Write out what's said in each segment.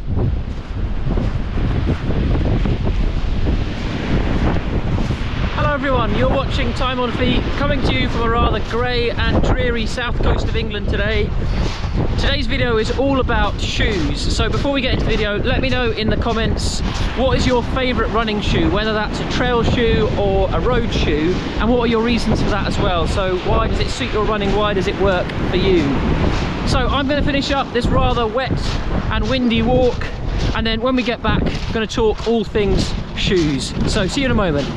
Hello everyone, you're watching Time on Feet, coming to you from a rather grey and dreary south coast of England today. Today's video is all about shoes. So before we get into the video, let me know in the comments what is your favourite running shoe, whether that's a trail shoe or a road shoe, and what are your reasons for that as well. So why does it suit your running, why does it work for you? So I'm going to finish up this rather wet and windy walk, and then when we get back, I'm going to talk all things shoes. So see you in a moment.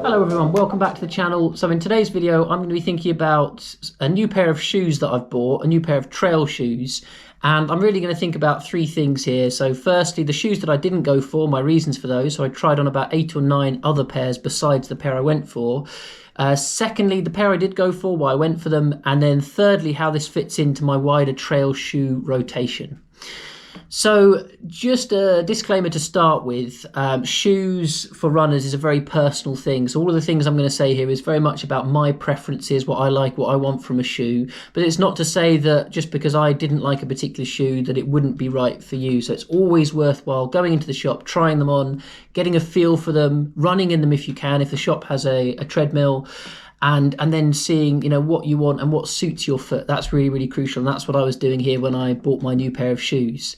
Hello everyone, welcome back to the channel. So in today's video, I'm going to be thinking about a new pair of shoes that I've bought, a new pair of trail shoes, and I'm really going to think about three things here. So firstly, the shoes that I didn't go for, my reasons for those. So I tried on about 8 or 9 other pairs besides the pair I went for. Secondly, the pair I did go for, why I went for them, and then thirdly, how this fits into my wider trail shoe rotation. So just a disclaimer to start with, shoes for runners is a very personal thing. So all of the things I'm going to say here is very much about my preferences, what I like, what I want from a shoe. But it's not to say that just because I didn't like a particular shoe that it wouldn't be right for you. So it's always worthwhile going into the shop, trying them on, getting a feel for them, running in them if you can, if the shop has a treadmill. And then seeing, you know, what you want and what suits your foot. That's really, really crucial. And that's what I was doing here when I bought my new pair of shoes.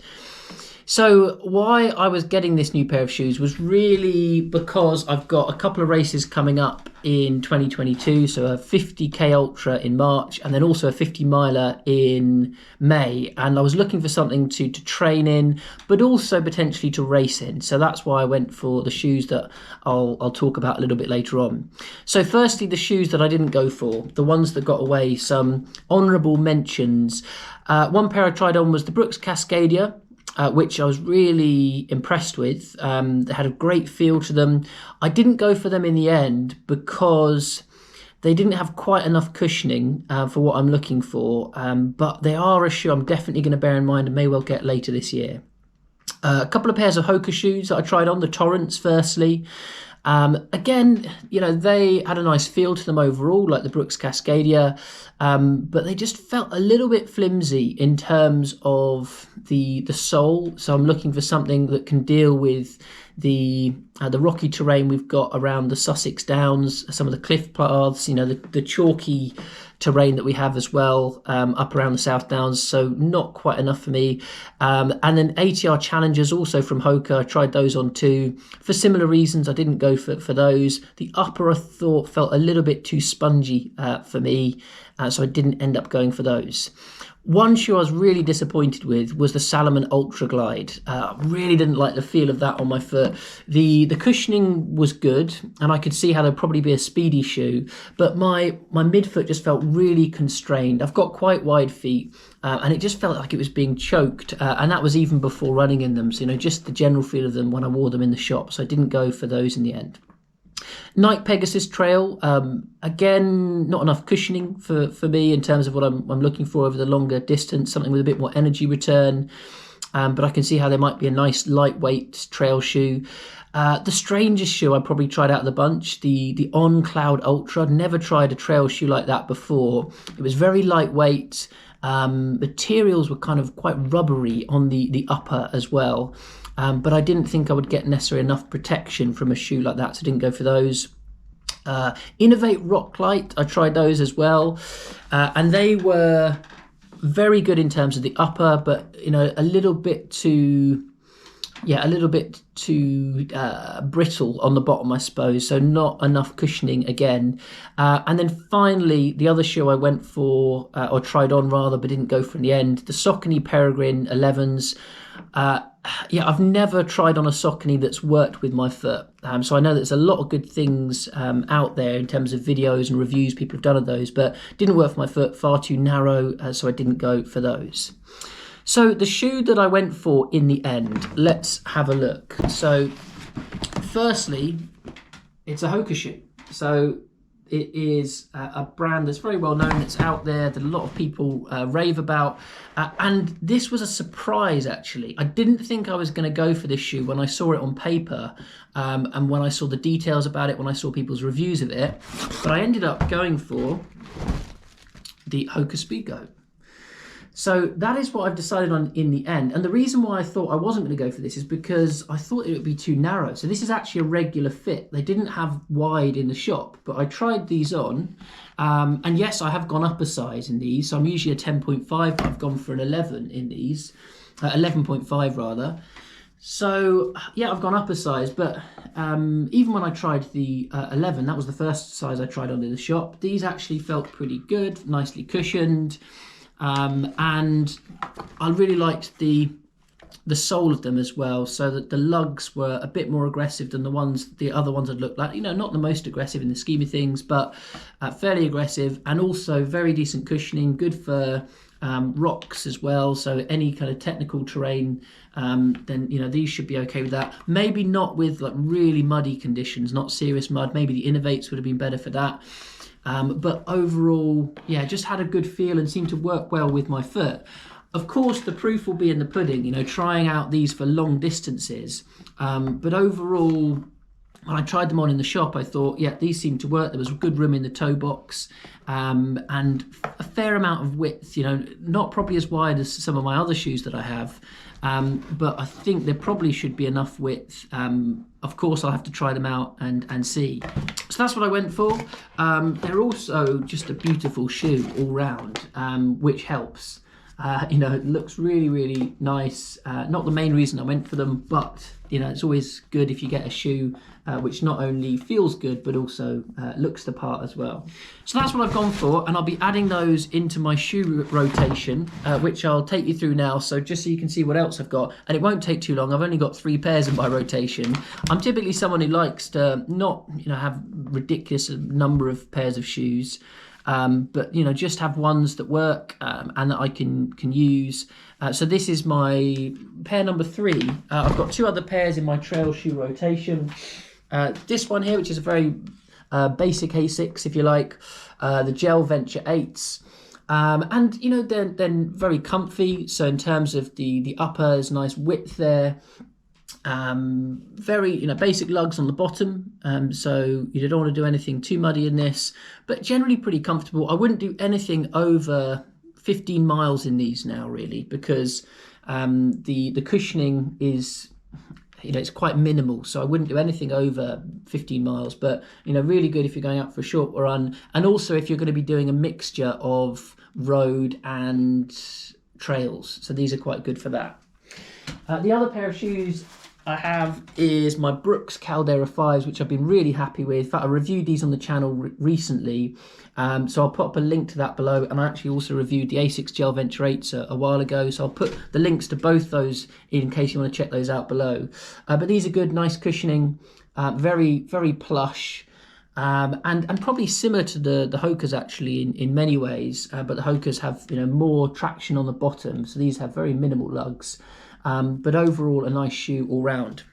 So why I was getting this new pair of shoes was really because I've got a couple of races coming up in 2022. So a 50k Ultra in March and then also a 50 miler in May. And I was looking for something to train in, but also potentially to race in. So that's why I went for the shoes that I'll talk about a little bit later on. So firstly, the shoes that I didn't go for, the ones that got away, some honourable mentions. One pair I tried on was the Brooks Cascadia, which I was really impressed with. They had a great feel to them. I didn't go for them in the end because they didn't have quite enough cushioning for what I'm looking for, but they are a shoe I'm definitely going to bear in mind and may well get later this year. A couple of pairs of Hoka shoes that I tried on, the Torrents firstly. Again, you know, they had a nice feel to them overall, like the Brooks Cascadia, but they just felt a little bit flimsy in terms of the sole. So I'm looking for something that can deal with the rocky terrain we've got around the Sussex Downs, some of the cliff paths, you know, the chalky terrain that we have as well up around the South Downs, so not quite enough for me. And then ATR Challengers also from Hoka, I tried those on too. For similar reasons, I didn't go for those. The upper I thought felt a little bit too spongy for me, so I didn't end up going for those. One shoe I was really disappointed with was the Salomon Ultra Glide. Really didn't like the feel of that on my foot. The cushioning was good, and I could see how there'd probably be a speedy shoe, but my midfoot just felt really constrained. I've got quite wide feet, and it just felt like it was being choked, and that was even before running in them. So, you know, just the general feel of them when I wore them in the shop. So I didn't go for those in the end. Nike Pegasus Trail, again, not enough cushioning for me in terms of what I'm looking for over the longer distance, something with a bit more energy return, but I can see how there might be a nice lightweight trail shoe. The strangest shoe I probably tried out of the bunch, the On Cloud Ultra. I'd never tried a trail shoe like that before. It was very lightweight. Materials were kind of quite rubbery on the upper as well. But I didn't think I would get necessarily enough protection from a shoe like that, so I didn't go for those. Innovate Rock Light, I tried those as well, and they were very good in terms of the upper, but you know, a little bit too brittle on the bottom, I suppose, so not enough cushioning again. And then finally, the other shoe I went for, or tried on rather, but didn't go for in the end, the Saucony Peregrine 11s. I've never tried on a Saucony that's worked with my foot, so I know there's a lot of good things out there in terms of videos and reviews people have done of those, but didn't work for my foot, far too narrow, so I didn't go for those. So the shoe that I went for in the end, let's have a look. So firstly, it's a Hoka shoe. So it is a brand that's very well known. It's out there that a lot of people rave about. And this was a surprise, actually. I didn't think I was going to go for this shoe when I saw it on paper and when I saw the details about it, when I saw people's reviews of it. But I ended up going for the Hoka Speedgoat. So that is what I've decided on in the end. And the reason why I thought I wasn't going to go for this is because I thought it would be too narrow. So this is actually a regular fit. They didn't have wide in the shop, but I tried these on. And yes, I have gone up a size in these. So I'm usually a 10.5, but I've gone for an 11 in these, 11.5 rather. So yeah, I've gone up a size, but even when I tried the 11, that was the first size I tried on in the shop. These actually felt pretty good, nicely cushioned. And I really liked the sole of them as well, so that the lugs were a bit more aggressive than the other ones had looked like. You know, not the most aggressive in the scheme of things, but fairly aggressive, and also very decent cushioning, good for rocks as well. So any kind of technical terrain, then these should be okay with that. Maybe not with like really muddy conditions, not serious mud. Maybe the Innovates would have been better for that. But overall, yeah, just had a good feel and seemed to work well with my foot. Of course, the proof will be in the pudding, trying out these for long distances. But overall, when I tried them on in the shop, I thought, yeah, these seem to work. There was good room in the toe box, and a fair amount of width, not probably as wide as some of my other shoes that I have. But I think there probably should be enough width. Of course, I'll have to try them out and see. So that's what I went for. They're also just a beautiful shoe all round, which helps. It looks really, really nice. Not the main reason I went for them, but it's always good if you get a shoe which not only feels good but also looks the part as well. So that's what I've gone for, and I'll be adding those into my shoe rotation, which I'll take you through now. So just so you can see what else I've got, and it won't take too long. I've only got 3 pairs in my rotation. I'm typically someone who likes to not have ridiculous number of pairs of shoes. But just have ones that work and that I can use. So this is my pair number 3. I've got 2 other pairs in my trail shoe rotation. This one here, which is a very basic A6, if you like, the Gel Venture 8s. And they're very comfy. So in terms of the upper, there's nice width there. Very basic lugs on the bottom, so you don't want to do anything too muddy in this, but generally pretty comfortable. I wouldn't do anything over 15 miles in these now, really, because the cushioning is it's quite minimal, so I wouldn't do anything over 15 miles. But really good if you're going out for a short run, and also if you're going to be doing a mixture of road and trails, so these are quite good for that. The other pair of shoes I have is my Brooks Caldera 5s, which I've been really happy with. In fact, I reviewed these on the channel recently, so I'll put up a link to that below. And I actually also reviewed the A6 Gel Venture 8s a while ago, so I'll put the links to both those in case you want to check those out below. But these are good, nice cushioning, very, very plush. And probably similar to the Hokas actually in many ways, but the Hokas have more traction on the bottom, so these have very minimal lugs. But overall, a nice shoe all round.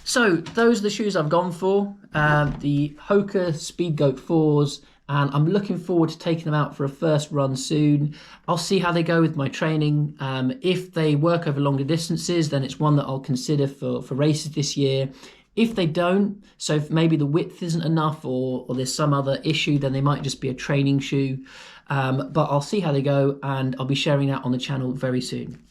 So those are the shoes I've gone for, the Hoka Speed Goat 4s, and I'm looking forward to taking them out for a first run soon. I'll see how they go with my training. If they work over longer distances, then it's one that I'll consider for races this year. If they don't, so if maybe the width isn't enough or there's some other issue, then they might just be a training shoe. But I'll see how they go, and I'll be sharing that on the channel very soon.